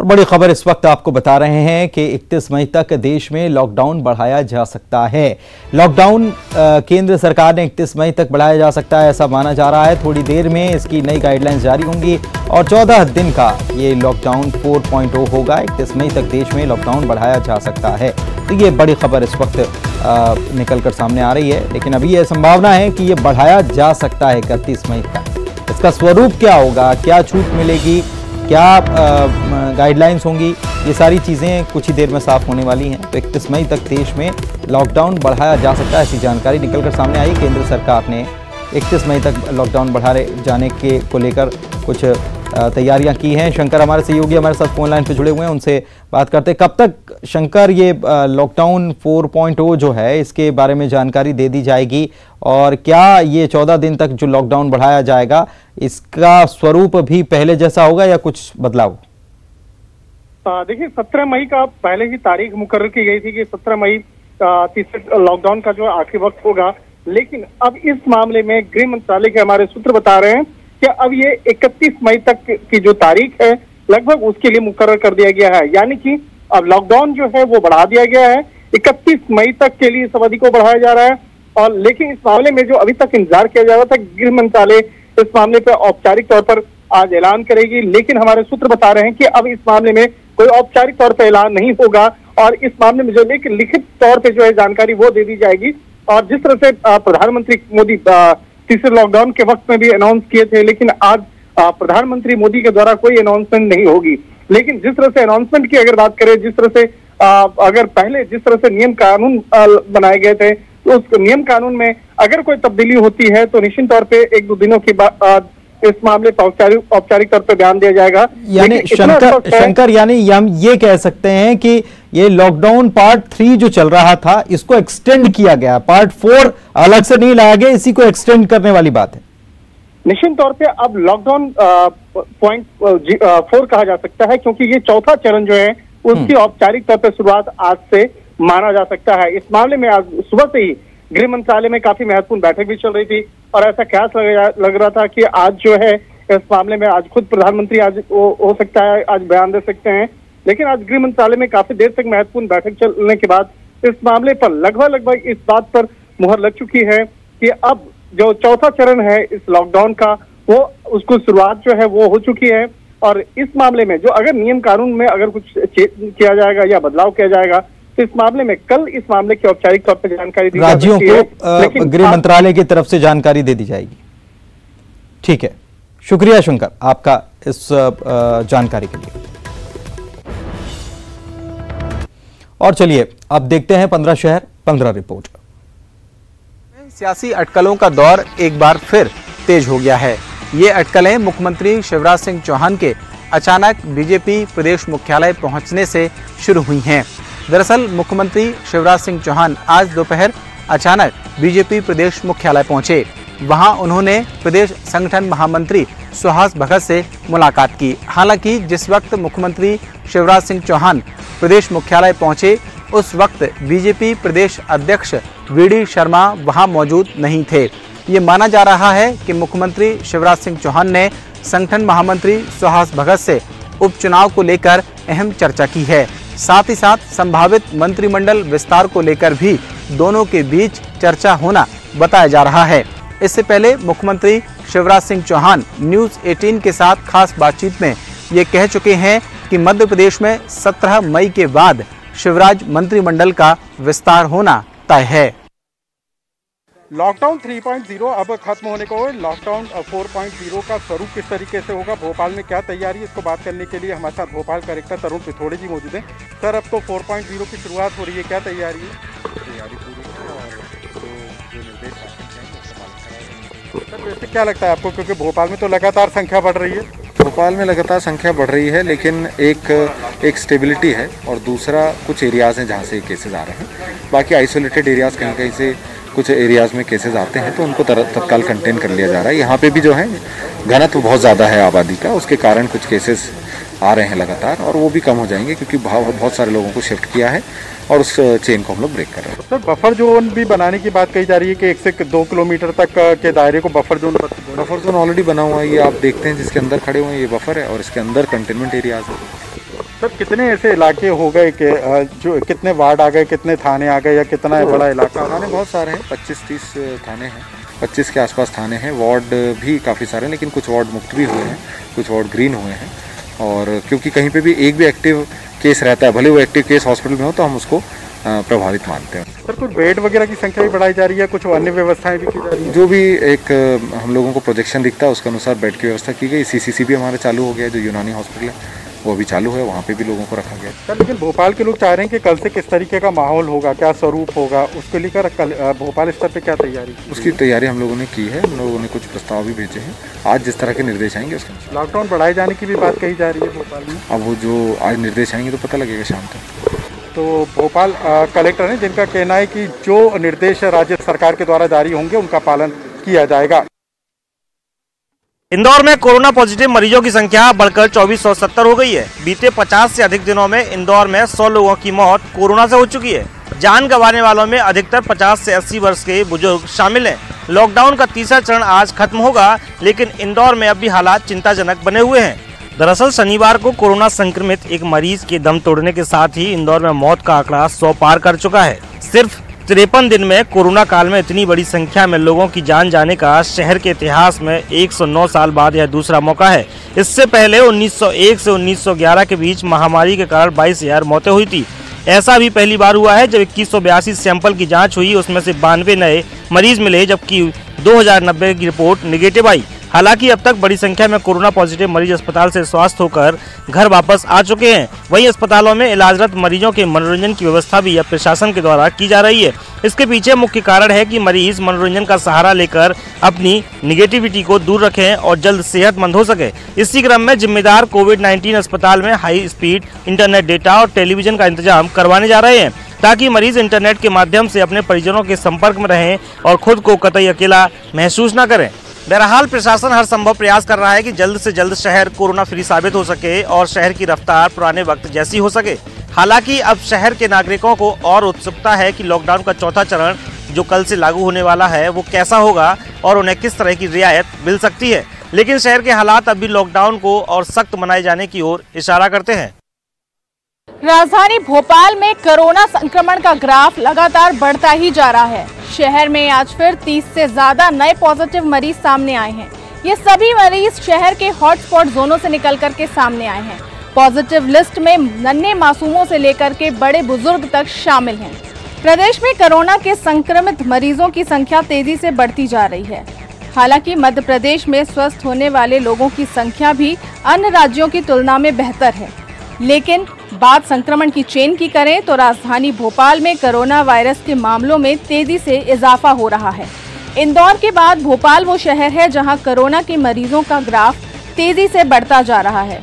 बड़ी खबर इस वक्त आपको बता रहे हैं कि 31 मई तक देश में लॉकडाउन बढ़ाया जा सकता है। लॉकडाउन केंद्र सरकार ने 31 मई तक बढ़ाया जा सकता है, ऐसा माना जा रहा है। थोड़ी देर में इसकी नई गाइडलाइंस जारी होंगी और 14 दिन का ये लॉकडाउन 4.0 होगा। 31 मई तक देश में लॉकडाउन बढ़ाया जा सकता है। तो ये बड़ी खबर इस वक्त निकल कर सामने आ रही है, लेकिन अभी यह संभावना है कि ये बढ़ाया जा सकता है 31 मई तक। इसका स्वरूप क्या होगा, क्या छूट मिलेगी, क्या गाइडलाइंस होंगी, ये सारी चीज़ें कुछ ही देर में साफ होने वाली हैं। तो 31 मई तक देश में लॉकडाउन बढ़ाया जा सकता है, ऐसी जानकारी निकलकर सामने आई। केंद्र सरकार ने 31 मई तक लॉकडाउन बढ़ाए जाने के को लेकर कुछ तैयारियां की हैं। शंकर हमारे सहयोगी हमारे साथ फोन लाइन पे जुड़े हुए हैं, उनसे बात करते हैं। कब तक शंकर ये लॉकडाउन 4.0 जो है इसके बारे में जानकारी दे दी जाएगी, और क्या ये 14 दिन तक जो लॉकडाउन बढ़ाया जाएगा इसका स्वरूप भी पहले जैसा होगा या कुछ बदलाव? देखिए, 17 मई का पहले ही तारीख मुकर्रर की गई थी कि 17 मई तीसरे लॉकडाउन का जो आखिरी वक्त होगा, लेकिन अब इस मामले में गृह मंत्रालय के हमारे सूत्र बता रहे हैं कि अब ये 31 मई तक की जो तारीख है लगभग उसके लिए मुकर्रर कर दिया गया है। यानी कि अब लॉकडाउन जो है वो बढ़ा दिया गया है, 31 मई तक के लिए इस अवधि को बढ़ाया जा रहा है। और लेकिन इस मामले में जो अभी तक इंतजार किया जा रहा था, गृह मंत्रालय इस मामले पर औपचारिक तौर पर आज ऐलान करेगी, लेकिन हमारे सूत्र बता रहे हैं कि अब इस मामले में कोई औपचारिक तौर पर ऐलान नहीं होगा और इस मामले में जो लिखित तौर पर जो है जानकारी वो दे दी जाएगी। और जिस तरह से प्रधानमंत्री मोदी तीसरे लॉकडाउन के वक्त में भी अनाउंस किए थे, लेकिन आज प्रधानमंत्री मोदी के द्वारा कोई अनाउंसमेंट नहीं होगी। लेकिन जिस तरह से अनाउंसमेंट की अगर बात करें, जिस तरह से अगर पहले जिस तरह से नियम कानून बनाए गए थे, तो उस नियम कानून में अगर कोई तब्दीली होती है तो निश्चित तौर पे 1-2 दिनों के बाद इस मामले पर औपचारिक तौर पे बयान दिया जाएगा। यानी शंकर यानी हम ये कह सकते हैं कि ये लॉकडाउन पार्ट 3 जो चल रहा था इसको एक्सटेंड किया गया, पार्ट 4 अलग से नहीं लाया गया, इसी को एक्सटेंड करने वाली बात है। निश्चित तौर पे अब लॉकडाउन पॉइंट 4 कहा जा सकता है, क्योंकि ये चौथा चरण जो है उसकी औपचारिक तौर पर शुरुआत आज से माना जा सकता है। इस मामले में आज सुबह से ही गृह मंत्रालय में काफी महत्वपूर्ण बैठक भी चल रही थी और ऐसा ख्याल लग रहा था कि आज जो है इस मामले में आज खुद प्रधानमंत्री आज हो सकता है आज बयान दे सकते हैं। लेकिन आज गृह मंत्रालय में काफी देर तक महत्वपूर्ण बैठक चलने के बाद इस मामले पर लगभग इस बात पर मुहर लग चुकी है कि अब जो चौथा चरण है इस लॉकडाउन का वो उसको शुरुआत जो है वो हो चुकी है। और इस मामले में जो अगर नियम कानून में अगर कुछ किया जाएगा या बदलाव किया जाएगा तो इस मामले में कल इस मामले की औपचारिक तौर पर जानकारी दी राज्यों को गृह मंत्रालय की तरफ से जानकारी दे दी जाएगी। ठीक है, शुक्रिया शंकर आपका इस जानकारी के लिए। और चलिए अब देखते हैं 15 शहर 15 रिपोर्ट। सियासी अटकलों का दौर एक बार फिर तेज हो गया है। ये अटकलें मुख्यमंत्री शिवराज सिंह चौहान के अचानक बीजेपी प्रदेश मुख्यालय पहुंचने से शुरू हुई हैं। दरअसल मुख्यमंत्री शिवराज सिंह चौहान आज दोपहर अचानक बीजेपी प्रदेश मुख्यालय पहुंचे। वहां उन्होंने प्रदेश संगठन महामंत्री सुहास भगत से मुलाकात की। हालांकि जिस वक्त मुख्यमंत्री शिवराज सिंह चौहान प्रदेश मुख्यालय पहुंचे उस वक्त बीजेपी प्रदेश अध्यक्ष वीडी शर्मा वहां मौजूद नहीं थे। ये माना जा रहा है कि मुख्यमंत्री शिवराज सिंह चौहान ने संगठन महामंत्री सुहास भगत से उपचुनाव को लेकर अहम चर्चा की है। साथ ही साथ संभावित मंत्रिमंडल विस्तार को लेकर भी दोनों के बीच चर्चा होना बताया जा रहा है। इससे पहले मुख्यमंत्री शिवराज सिंह चौहान न्यूज़ 18 के साथ खास बातचीत में ये कह चुके हैं कि मध्य प्रदेश में 17 मई के बाद शिवराज मंत्रिमंडल का विस्तार होना तय है। लॉकडाउन 3.0 अब खत्म होने को है। लॉकडाउन 4.0 का स्वरूप किस तरीके से होगा, भोपाल में क्या तैयारी है, इसको बात करने के लिए हमारे साथ भोपाल कलेक्टर तरुण पिथोड़े जी मौजूद हैं। सर, अब तो 4.0 की शुरुआत हो रही है, क्या तैयारी है? तैयारी पूरी है और जो निर्देश हैं सर, वैसे क्या लगता है आपको, क्योंकि भोपाल में तो लगातार संख्या बढ़ रही है? भोपाल में लगातार संख्या बढ़ रही है, लेकिन एक स्टेबिलिटी है और दूसरा कुछ एरियाज़ हैं जहाँ से केसेस आ रहे हैं। बाकी आइसोलेटेड एरियाज़ कहीं कहीं से कुछ एरियाज़ में केसेस आते हैं तो उनको तत्काल कंटेन कर लिया जा रहा है। यहाँ पे भी जो है घनत्व बहुत ज़्यादा है आबादी का, उसके कारण कुछ केसेस आ रहे हैं लगातार और वो भी कम हो जाएंगे क्योंकि बहुत सारे लोगों को शिफ्ट किया है और उस चेन को हम लोग ब्रेक कर रहे हैं। सर, बफर जोन भी बनाने की बात कही जा रही है कि 1 से 2 किलोमीटर तक के दायरे को बफर जोन ऑलरेडी बना हुआ है, ये आप देखते हैं जिसके अंदर खड़े हुए हैं, ये बफर है और इसके अंदर कंटेनमेंट एरियाज है। सर कितने ऐसे इलाके हो गए कि जो कितने वार्ड आ गए, कितने थाने आ गए, या कितना है बड़ा इलाका? थाने बहुत सारे हैं, 25-30 थाने हैं, 25 के आसपास थाने हैं। वार्ड भी काफ़ी सारे हैं, लेकिन कुछ वार्ड मुक्त भी हुए हैं, कुछ वार्ड ग्रीन हुए हैं। और क्योंकि कहीं पे भी एक भी एक्टिव केस रहता है, भले वो एक्टिव केस हॉस्पिटल में हो, तो हम उसको प्रभावित मानते हैं। सर कुछ बेड वगैरह की संख्या भी बढ़ाई जा रही है, कुछ अन्य व्यवस्थाएं भी की जा रही हैं? जो भी एक हम लोगों को प्रोजेक्शन दिखता है उसके अनुसार बेड की व्यवस्था की गई। CCC भी हमारे चालू हो गया, जो यूनानी हॉस्पिटल है वो भी चालू है, वहाँ पे भी लोगों को रखा गया। सर लेकिन भोपाल के लोग चाह रहे हैं कि कल से किस तरीके का माहौल होगा, क्या स्वरूप होगा, उसके लेकर कल भोपाल स्तर पे क्या तैयारी? उसकी तैयारी हम लोगों ने की है, हम लोगों ने कुछ प्रस्ताव भी भेजे हैं। आज जिस तरह के निर्देश आएंगे उसके लॉकडाउन बढ़ाए जाने की भी बात कही जा रही है भोपाल में। अब वो जो आज निर्देश आएंगे तो पता लगेगा शाम तक। तो भोपाल कलेक्टर ने जिनका कहना है कि जो निर्देश राज्य सरकार के द्वारा जारी होंगे उनका पालन किया जाएगा। इंदौर में कोरोना पॉजिटिव मरीजों की संख्या बढ़कर 2470 हो गई है। बीते 50 से अधिक दिनों में इंदौर में 100 लोगों की मौत कोरोना से हो चुकी है। जान गंवाने वालों में अधिकतर 50 से 80 वर्ष के बुजुर्ग शामिल हैं। लॉकडाउन का तीसरा चरण आज खत्म होगा, लेकिन इंदौर में अब भी हालात चिंताजनक बने हुए हैं। दरअसल शनिवार को कोरोना संक्रमित एक मरीज के दम तोड़ने के साथ ही इंदौर में मौत का आंकड़ा 100 पार कर चुका है। सिर्फ 53 दिन में कोरोना काल में इतनी बड़ी संख्या में लोगों की जान जाने का शहर के इतिहास में 109 साल बाद यह दूसरा मौका है। इससे पहले 1901 से 1911 के बीच महामारी के कारण 22,000 मौतें हुई थी। ऐसा भी पहली बार हुआ है जब 2182 सैंपल की जांच हुई, उसमें से 92 नए मरीज मिले, जबकि 2090 की रिपोर्ट निगेटिव आई। हालांकि अब तक बड़ी संख्या में कोरोना पॉजिटिव मरीज अस्पताल से स्वस्थ होकर घर वापस आ चुके हैं। वहीं अस्पतालों में इलाजरत मरीजों के मनोरंजन की व्यवस्था भी अब प्रशासन के द्वारा की जा रही है। इसके पीछे मुख्य कारण है कि मरीज मनोरंजन का सहारा लेकर अपनी निगेटिविटी को दूर रखें और जल्द सेहतमंद हो सके। इसी क्रम में जिम्मेदार कोविड-19 अस्पताल में हाई स्पीड इंटरनेट डेटा और टेलीविजन का इंतजाम करवाने जा रहे हैं, ताकि मरीज इंटरनेट के माध्यम से अपने परिजनों के संपर्क में रहें और खुद को कतई अकेला महसूस न करें। बहरहाल प्रशासन हर संभव प्रयास कर रहा है कि जल्द से जल्द शहर कोरोना फ्री साबित हो सके और शहर की रफ्तार पुराने वक्त जैसी हो सके। हालांकि अब शहर के नागरिकों को और उत्सुकता है कि लॉकडाउन का चौथा चरण जो कल से लागू होने वाला है वो कैसा होगा और उन्हें किस तरह की रियायत मिल सकती है। लेकिन शहर के हालात अब भी लॉकडाउन को और सख्त मनाए जाने की ओर इशारा करते हैं। राजधानी भोपाल में कोरोना संक्रमण का ग्राफ लगातार बढ़ता ही जा रहा है। शहर में आज फिर 30 से ज्यादा नए पॉजिटिव मरीज सामने आए हैं। ये सभी मरीज शहर के हॉटस्पॉट जोनों से निकल कर के सामने आए हैं। पॉजिटिव लिस्ट में नन्हे मासूमों से लेकर के बड़े बुजुर्ग तक शामिल हैं। प्रदेश में कोरोना के संक्रमित मरीजों की संख्या तेजी से बढ़ती जा रही है। हालांकि मध्य प्रदेश में स्वस्थ होने वाले लोगों की संख्या भी अन्य राज्यों की तुलना में बेहतर है। लेकिन बात संक्रमण की चेन की करें तो राजधानी भोपाल में कोरोना वायरस के मामलों में तेजी से इजाफा हो रहा है। इंदौर के बाद भोपाल वो शहर है जहां कोरोना के मरीजों का ग्राफ तेजी से बढ़ता जा रहा है।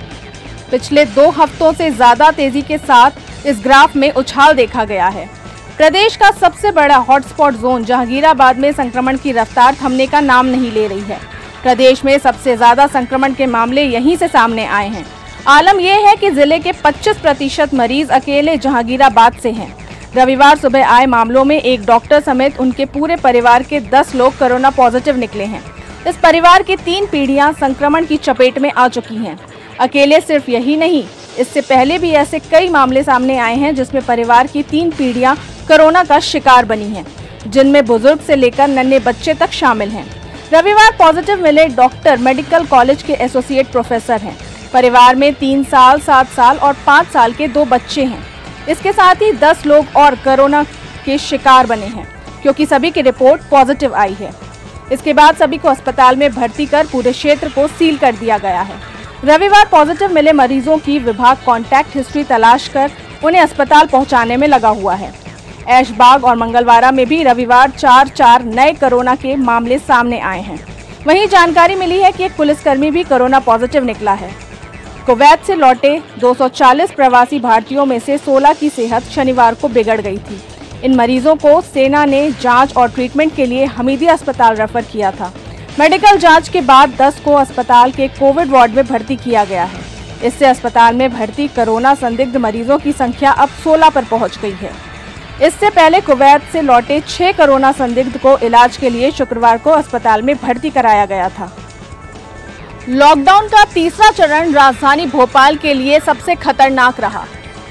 पिछले 2 हफ्तों से ज्यादा तेजी के साथ इस ग्राफ में उछाल देखा गया है। प्रदेश का सबसे बड़ा हॉटस्पॉट जोन जहांगीराबाद में संक्रमण की रफ्तार थमने का नाम नहीं ले रही है। प्रदेश में सबसे ज्यादा संक्रमण के मामले यहीं से सामने आए हैं। आलम यह है कि जिले के 25% मरीज अकेले जहांगीराबाद से हैं। रविवार सुबह आए मामलों में एक डॉक्टर समेत उनके पूरे परिवार के 10 लोग कोरोना पॉजिटिव निकले हैं। इस परिवार की 3 पीढ़ियां संक्रमण की चपेट में आ चुकी हैं। अकेले सिर्फ यही नहीं, इससे पहले भी ऐसे कई मामले सामने आए हैं जिसमें परिवार की 3 पीढ़ियां कोरोना का शिकार बनी हैं, जिनमें बुजुर्ग से लेकर नन्हे बच्चे तक शामिल हैं। रविवार पॉजिटिव मिले डॉक्टर मेडिकल कॉलेज के एसोसिएट प्रोफेसर हैं। परिवार में 3 साल, 7 साल और 5 साल के 2 बच्चे हैं। इसके साथ ही 10 लोग और कोरोना के शिकार बने हैं, क्योंकि सभी की रिपोर्ट पॉजिटिव आई है। इसके बाद सभी को अस्पताल में भर्ती कर पूरे क्षेत्र को सील कर दिया गया है। रविवार पॉजिटिव मिले मरीजों की विभाग कॉन्टैक्ट हिस्ट्री तलाश कर उन्हें अस्पताल पहुंचाने में लगा हुआ है। ऐशबाग और मंगलवारा में भी रविवार 4 नए कोरोना के मामले सामने आए हैं। वहीं जानकारी मिली है कि एक पुलिसकर्मी भी कोरोना पॉजिटिव निकला है। कुवैत से लौटे 240 प्रवासी भारतीयों में से 16 की सेहत शनिवार को बिगड़ गई थी। इन मरीजों को सेना ने जांच और ट्रीटमेंट के लिए हमीदिया अस्पताल रेफर किया था। मेडिकल जांच के बाद 10 को अस्पताल के कोविड वार्ड में भर्ती किया गया है। इससे अस्पताल में भर्ती कोरोना संदिग्ध मरीजों की संख्या अब 16 पर पहुंच गई है। इससे पहले कुवैत से लौटे 6 कोरोना संदिग्ध को इलाज के लिए शुक्रवार को अस्पताल में भर्ती कराया गया था। लॉकडाउन का तीसरा चरण राजधानी भोपाल के लिए सबसे खतरनाक रहा।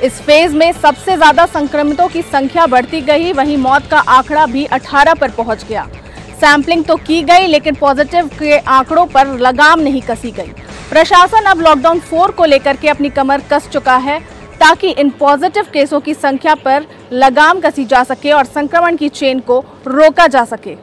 इस फेज में सबसे ज्यादा संक्रमितों की संख्या बढ़ती गई, वहीं मौत का आंकड़ा भी 18 पर पहुंच गया। सैंपलिंग तो की गई लेकिन पॉजिटिव के आंकड़ों पर लगाम नहीं कसी गई। प्रशासन अब लॉकडाउन 4 को लेकर के अपनी कमर कस चुका है ताकि इन पॉजिटिव केसों की संख्या पर लगाम कसी जा सके और संक्रमण की चेन को रोका जा सके।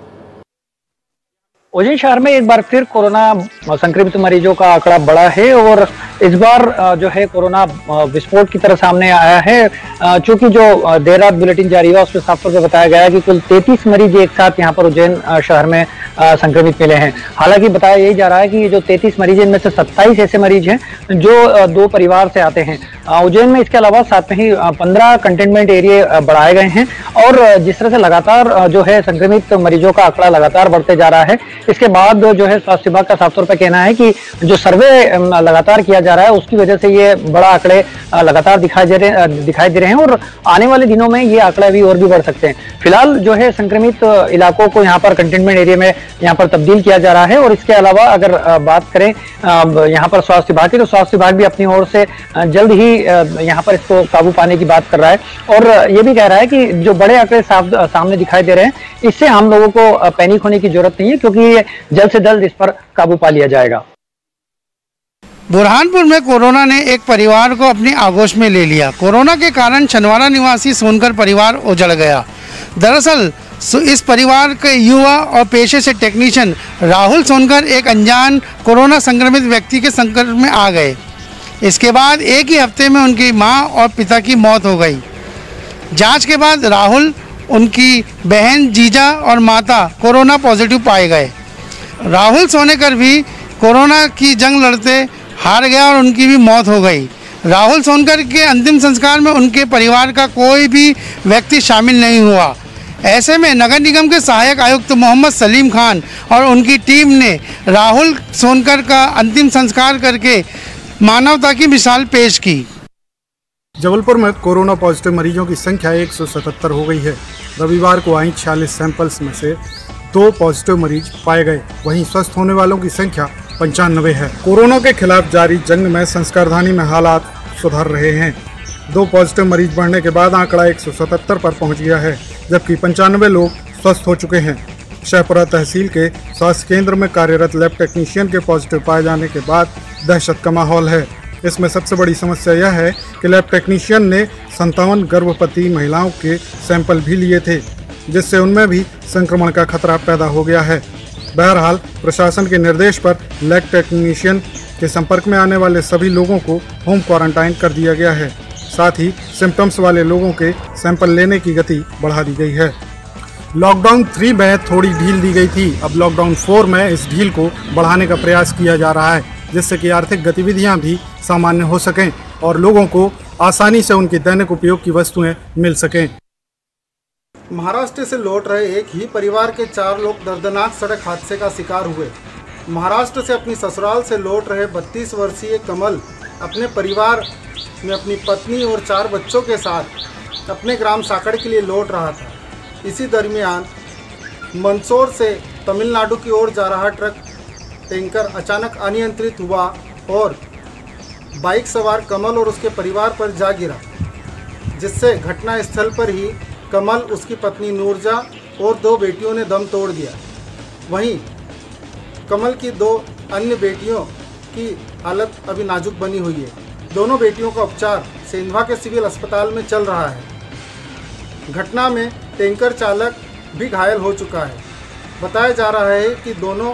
उज्जैन शहर में एक बार फिर कोरोना संक्रमित मरीजों का आंकड़ा बढ़ा है और इस बार जो है कोरोना विस्फोट की तरह सामने आया है। चूंकि जो देर रात बुलेटिन जारी हुआ उसमें साफ तौर पर बताया गया है कि कुल 33 मरीज एक साथ यहां पर उज्जैन शहर में संक्रमित मिले हैं। हालांकि बताया यही जा रहा है कि ये जो 33 मरीज हैं इनमें से 27 ऐसे मरीज हैं जो 2 परिवार से आते हैं। उज्जैन में इसके अलावा साथ में ही 15 कंटेनमेंट एरिया बढ़ाए गए हैं और जिस तरह से लगातार जो है संक्रमित मरीजों का आंकड़ा लगातार बढ़ते जा रहा है, इसके बाद जो है स्वास्थ्य विभाग का साफ तौर पर कहना है कि जो सर्वे लगातार किया जा रहा है उसकी वजह से ये बड़ा आंकड़े लगातार दिखाई दे रहे हैं और आने वाले दिनों में ये आंकड़े अभी और भी बढ़ सकते हैं। फिलहाल जो है संक्रमित इलाकों को यहाँ पर कंटेनमेंट एरिया में यहाँ पर तब्दील किया जा रहा है और इसके अलावा अगर बात करें यहाँ पर स्वास्थ्य विभाग की, तो स्वास्थ्य विभाग भी अपनी ओर से जल्द ही यहाँ पर इसको काबू पाने की बात कर रहा है और ये भी कह रहा है कि जो बड़े आंकड़े सामने दिखाई दे रहे हैं इससे आम लोगों को पैनिक होने की जरूरत नहीं है, क्योंकि जल्द से जल्द इस पर काबू पा लिया जाएगा। बुरहानपुर में कोरोना ने एक परिवार को अपनी आगोश में ले लिया। कोरोना के कारण छनवाड़ा निवासी सोनकर परिवार उजड़ गया। दरअसल इस परिवार के युवा और पेशे से टेक्नीशियन राहुल सोनकर एक अनजान कोरोना संक्रमित व्यक्ति के संकट में आ गए। इसके बाद एक ही हफ्ते में उनकी मां और पिता की मौत हो गई। जांच के बाद राहुल, उनकी बहन, जीजा और माता कोरोना पॉजिटिव पाए गए। राहुल सोनेकर भी कोरोना की जंग लड़ते हार गया और उनकी भी मौत हो गई। राहुल सोनकर के अंतिम संस्कार में उनके परिवार का कोई भी व्यक्ति शामिल नहीं हुआ। ऐसे में नगर निगम के सहायक आयुक्त मोहम्मद सलीम खान और उनकी टीम ने राहुल सोनकर का अंतिम संस्कार करके मानवता की मिसाल पेश की। जबलपुर में कोरोना पॉजिटिव मरीजों की संख्या 177 हो गई है। रविवार को आई 46 सैंपल्स में से 2 पॉजिटिव मरीज पाए गए। वहीं स्वस्थ होने वालों की संख्या 95 है। कोरोना के खिलाफ जारी जंग में संस्कारधानी में हालात सुधर रहे हैं। 2 पॉजिटिव मरीज बढ़ने के बाद आंकड़ा 177 पर पहुंच गया है, जबकि 95 लोग स्वस्थ हो चुके हैं। शाहपुरा तहसील के स्वास्थ्य केंद्र में कार्यरत लैब टेक्नीशियन के पॉजिटिव पाए जाने के बाद दहशत का माहौल है। इसमें सबसे बड़ी समस्या यह है कि लैब टेक्नीशियन ने 57 गर्भवती महिलाओं के सैंपल भी लिए थे, जिससे उनमें भी संक्रमण का खतरा पैदा हो गया है। बहरहाल प्रशासन के निर्देश पर लैब टेक्नीशियन के संपर्क में आने वाले सभी लोगों को होम क्वारंटाइन कर दिया गया है। साथ ही सिम्टम्स वाले लोगों के सैंपल लेने की गति बढ़ा दी गई है। लॉकडाउन 3 में थोड़ी ढील दी गई थी। अब लॉकडाउन 4 में इस ढील को बढ़ाने का प्रयास किया जा रहा है, जिससे कि आर्थिक गतिविधियां भी सामान्य हो सकें और लोगों को आसानी से उनकी दैनिक उपयोग की वस्तुएं मिल सकें। महाराष्ट्र से लौट रहे एक ही परिवार के 4 लोग दर्दनाक सड़क हादसे का शिकार हुए। महाराष्ट्र से अपनी ससुराल से लौट रहे 32 वर्षीय कमल अपने परिवार में अपनी पत्नी और 4 बच्चों के साथ अपने ग्राम साकड़ के लिए लौट रहा था। इसी दरमियान मंदसौर से तमिलनाडु की ओर जा रहा ट्रक टैंकर अचानक अनियंत्रित हुआ और बाइक सवार कमल और उसके परिवार पर जा गिरा, जिससे घटनास्थल पर ही कमल, उसकी पत्नी नूरजा और 2 बेटियों ने दम तोड़ दिया। वहीं कमल की 2 अन्य बेटियों की हालत अभी नाजुक बनी हुई है। दोनों बेटियों का उपचार सेंधवा के सिविल अस्पताल में चल रहा है। घटना में टैंकर चालक भी घायल हो चुका है। बताया जा रहा है कि दोनों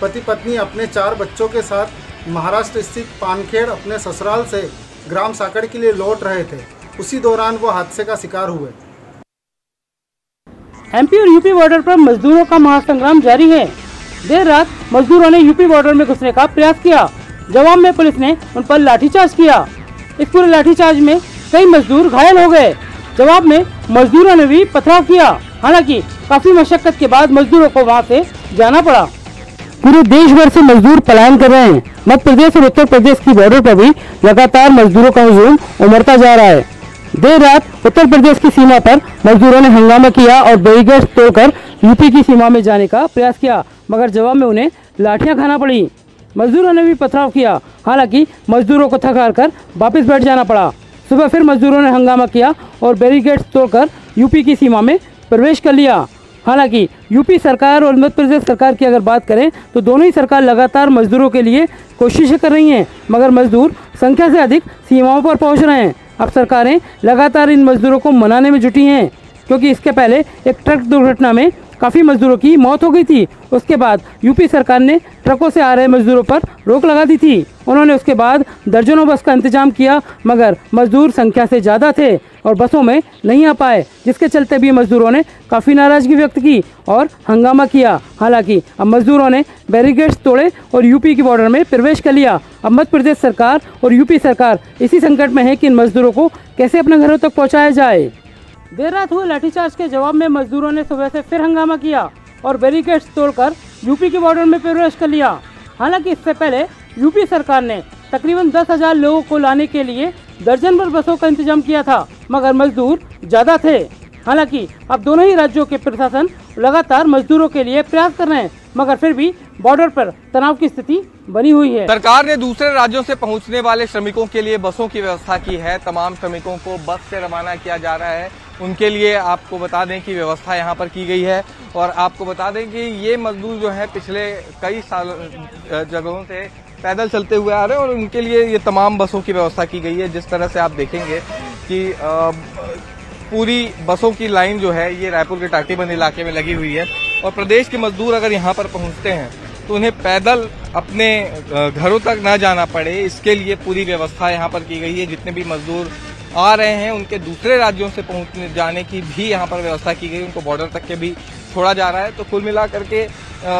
पति पत्नी अपने 4 बच्चों के साथ महाराष्ट्र स्थित पानखेड़ अपने ससुराल से ग्राम साकड़ के लिए लौट रहे थे। उसी दौरान वो हादसे का शिकार हुए। एमपी और यूपी बॉर्डर पर मजदूरों का महासंग्राम जारी है। देर रात मजदूरों ने यूपी बॉर्डर में घुसने का प्रयास किया। जवाब में पुलिस ने उन पर लाठीचार्ज किया। इस पूरे लाठीचार्ज में कई मजदूर घायल हो गए। जवाब में मजदूरों ने भी पथराव किया। हालांकि काफी मशक्कत के बाद मजदूरों को वहां से जाना पड़ा। पूरे देश भर से मजदूर पलायन कर रहे हैं। मध्य प्रदेश और उत्तर प्रदेश की बॉर्डर पर भी लगातार मजदूरों का हुजूम उमड़ता जा रहा है। देर रात उत्तर प्रदेश की सीमा पर मजदूरों ने हंगामा किया और बैरिकेड तोड़कर यूपी की सीमा में जाने का प्रयास किया, मगर जवाब में उन्हें लाठियां खाना पड़ी। मजदूरों ने भी पथराव किया। हालांकि मजदूरों को थक हार कर वापस बैठ जाना पड़ा। सुबह फिर मजदूरों ने हंगामा किया और बैरिकेड्स तोड़कर यूपी की सीमा में प्रवेश कर लिया। हालांकि यूपी सरकार और मध्य प्रदेश सरकार की अगर बात करें तो दोनों ही सरकार लगातार मजदूरों के लिए कोशिशें कर रही हैं, मगर मजदूर संख्या से अधिक सीमाओं पर पहुंच रहे हैं। अब सरकारें लगातार इन मजदूरों को मनाने में जुटी हैं, क्योंकि इसके पहले एक ट्रक दुर्घटना में काफ़ी मजदूरों की मौत हो गई थी। उसके बाद यूपी सरकार ने ट्रकों से आ रहे मजदूरों पर रोक लगा दी थी। उन्होंने उसके बाद दर्जनों बस का इंतजाम किया, मगर मजदूर संख्या से ज़्यादा थे और बसों में नहीं आ पाए, जिसके चलते भी मजदूरों ने काफ़ी नाराज़गी व्यक्त की और हंगामा किया। हालांकि अब मजदूरों ने बैरिकेड्स तोड़े और यूपी की बॉर्डर में प्रवेश कर लिया। अब मध्य प्रदेश सरकार और यूपी सरकार इसी संकट में है कि इन मजदूरों को कैसे अपने घरों तक पहुँचाया जाए। देर रात हुए लाठीचार्ज के जवाब में मजदूरों ने सुबह से फिर हंगामा किया और बैरिकेड्स तोड़कर यूपी की बॉर्डर में प्रवेश कर लिया। हालांकि इससे पहले यूपी सरकार ने तकरीबन 10,000 लोगों को लाने के लिए दर्जन भर बसों का इंतजाम किया था, मगर मजदूर ज़्यादा थे। हालांकि अब दोनों ही राज्यों के प्रशासन लगातार मजदूरों के लिए प्रयास कर रहे हैं, मगर फिर भी बॉर्डर पर तनाव की स्थिति बनी हुई है। सरकार ने दूसरे राज्यों से पहुंचने वाले श्रमिकों के लिए बसों की व्यवस्था की है। तमाम श्रमिकों को बस से रवाना किया जा रहा है। उनके लिए आपको बता दें कि व्यवस्था यहां पर की गई है और आपको बता दें कि ये मजदूर जो है पिछले कई साल जगहों से पैदल चलते हुए आ रहे हैं और उनके लिए ये तमाम बसों की व्यवस्था की गई है। जिस तरह से आप देखेंगे कि पूरी बसों की लाइन जो है ये रायपुर के टाटीबंध इलाके में लगी हुई है और प्रदेश के मजदूर अगर यहाँ पर पहुँचते हैं तो उन्हें पैदल अपने घरों तक ना जाना पड़े, इसके लिए पूरी व्यवस्था यहाँ पर की गई है। जितने भी मजदूर आ रहे हैं उनके दूसरे राज्यों से पहुँचने जाने की भी यहाँ पर व्यवस्था की गई, उनको बॉर्डर तक के भी छोड़ा जा रहा है। तो कुल मिला करके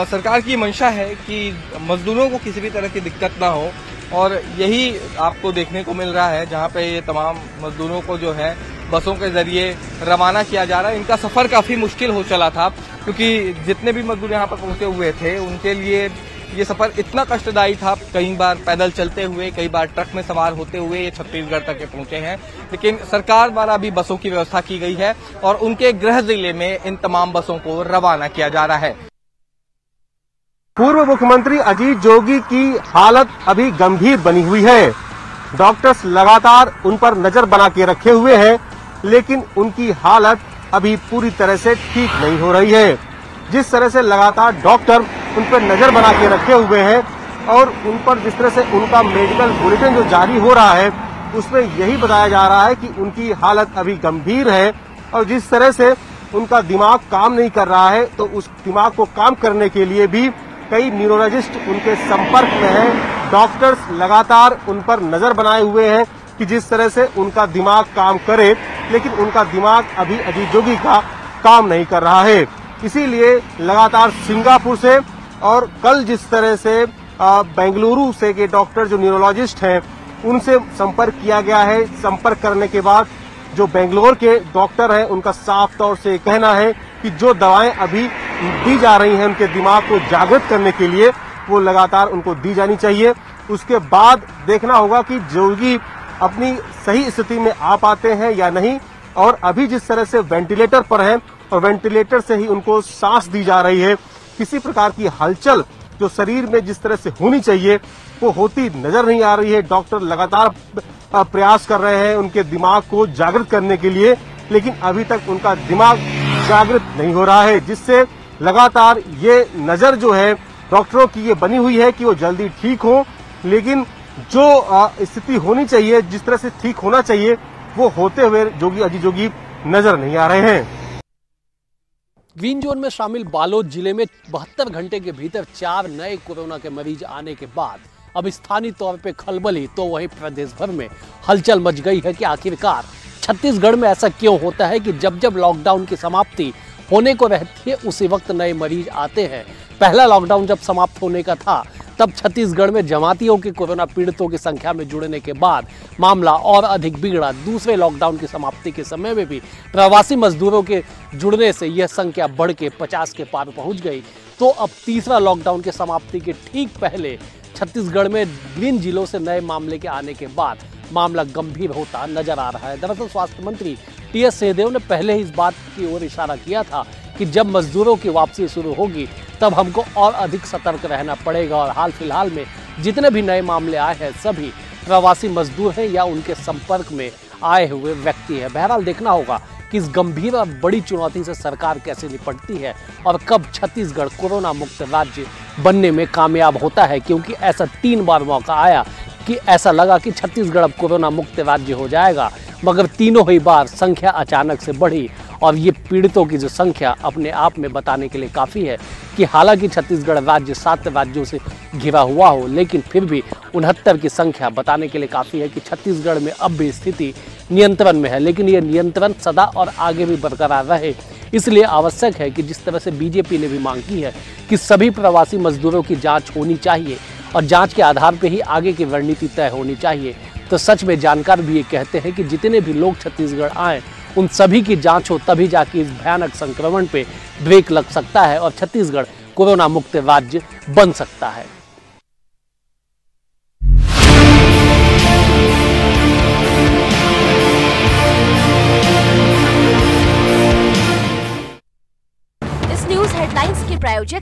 सरकार की मंशा है कि मजदूरों को किसी भी तरह की दिक्कत ना हो और यही आपको देखने को मिल रहा है, जहाँ पे ये तमाम मजदूरों को जो है बसों के जरिए रवाना किया जा रहा है। इनका सफर काफी मुश्किल हो चला था, क्योंकि जितने भी मजदूर यहाँ पर पहुंचे हुए थे उनके लिए ये सफर इतना कष्टदायी था, कई बार पैदल चलते हुए, कई बार ट्रक में सवार होते हुए ये छत्तीसगढ़ तक के पहुंचे हैं। लेकिन सरकार द्वारा अभी बसों की व्यवस्था की गई है और उनके गृह जिले में इन तमाम बसों को रवाना किया जा रहा है। पूर्व मुख्यमंत्री अजीत जोगी की हालत अभी गंभीर बनी हुई है। डॉक्टर्स लगातार उन पर नजर बना के रखे हुए हैं, लेकिन उनकी हालत अभी पूरी तरह से ठीक नहीं हो रही है। जिस तरह से लगातार डॉक्टर उन पर नजर बना के रखे हुए हैं और उन पर जिस तरह से उनका मेडिकल बुलेटिन जो जारी हो रहा है उसमें यही बताया जा रहा है कि उनकी हालत अभी गंभीर है और जिस तरह से उनका दिमाग काम नहीं कर रहा है, तो उस दिमाग को काम करने के लिए भी कई न्यूरोलॉजिस्ट उनके संपर्क में हैं। डॉक्टर्स लगातार उन पर नजर बनाए हुए हैं कि जिस तरह से उनका दिमाग काम करे, लेकिन उनका दिमाग अभी अजीत जोगी का काम नहीं कर रहा है। इसीलिए लगातार सिंगापुर से और कल जिस तरह से बेंगलुरु से के डॉक्टर जो न्यूरोलॉजिस्ट हैं उनसे संपर्क किया गया है। संपर्क करने के बाद जो बेंगलोर के डॉक्टर हैं उनका साफ तौर से कहना है कि जो दवाएं अभी दी जा रही हैं उनके दिमाग को जागृत करने के लिए, वो लगातार उनको दी जानी चाहिए। उसके बाद देखना होगा कि जोगी अपनी सही स्थिति में आ पाते हैं या नहीं। और अभी जिस तरह से वेंटिलेटर पर हैं और वेंटिलेटर से ही उनको सांस दी जा रही है, किसी प्रकार की हलचल जो शरीर में जिस तरह से होनी चाहिए वो होती नजर नहीं आ रही है। डॉक्टर लगातार प्रयास कर रहे हैं उनके दिमाग को जागृत करने के लिए, लेकिन अभी तक उनका दिमाग जागृत नहीं हो रहा है, जिससे लगातार ये नजर जो है डॉक्टरों की ये बनी हुई है कि वो जल्दी ठीक हो, लेकिन जो स्थिति होनी चाहिए, जिस तरह से ठीक होना चाहिए, वो होते हुए अजीत जोगी नजर नहीं आ रहे हैं। ग्रीन जोन में शामिल बालोद जिले में 72 घंटे के भीतर 4 नए कोरोना के मरीज आने के बाद अब स्थानीय तौर पे खलबल ही तो वहीं प्रदेश भर में हलचल मच गई है कि आखिरकार छत्तीसगढ़ में ऐसा क्यों होता है कि जब जब लॉकडाउन की समाप्ति होने को रहती है उसी वक्त नए मरीज आते हैं। पहला लॉकडाउन जब समाप्त होने का था तब छत्तीसगढ़ में जमातियों के कोरोना पीड़ितों की संख्या में जुड़ने के बाद मामला और अधिक बिगड़ा। दूसरे लॉकडाउन की समाप्ति के समय में भी प्रवासी मजदूरों के जुड़ने से यह संख्या बढ़ के 50 के पार पहुंच गई। तो अब तीसरा लॉकडाउन की समाप्ति के ठीक पहले छत्तीसगढ़ में ग्रीन जिलों से नए मामले के आने के बाद मामला गंभीर होता नजर आ रहा है। दरअसल स्वास्थ्य मंत्री टीएस सिंहदेव ने पहले ही इस बात की ओर इशारा किया था कि जब मजदूरों की वापसी शुरू होगी तब हमको और अधिक सतर्क रहना पड़ेगा और हाल फिलहाल में जितने भी नए मामले आए हैं सभी प्रवासी मजदूर हैं या उनके संपर्क में आए हुए व्यक्ति हैं। बहरहाल देखना होगा कि इस गंभीर और बड़ी चुनौती से सरकार कैसे निपटती है और कब छत्तीसगढ़ कोरोना मुक्त राज्य बनने में कामयाब होता है, क्योंकि ऐसा 3 बार मौका आया कि ऐसा लगा कि छत्तीसगढ़ अब कोरोना मुक्त राज्य हो जाएगा, मगर तीनों ही बार संख्या अचानक से बढ़ी और ये पीड़ितों की जो संख्या अपने आप में बताने के लिए काफ़ी है कि हालांकि छत्तीसगढ़ राज्य 7 राज्यों से घिरा हुआ हो, लेकिन फिर भी 69 की संख्या बताने के लिए काफ़ी है कि छत्तीसगढ़ में अब भी स्थिति नियंत्रण में है। लेकिन ये नियंत्रण सदा और आगे भी बरकरार रहे, इसलिए आवश्यक है कि जिस तरह से बीजेपी ने भी मांग की है कि सभी प्रवासी मजदूरों की जाँच होनी चाहिए और जाँच के आधार पर ही आगे की रणनीति तय होनी चाहिए, तो सच में जानकार भी ये कहते हैं कि जितने भी लोग छत्तीसगढ़ आए उन सभी की जांच हो, तभी जाके इस भयानक संक्रमण पे ब्रेक लग सकता है और छत्तीसगढ़ कोरोना मुक्त राज्य बन सकता है। इस न्यूज हेडलाइंस के प्रायोजक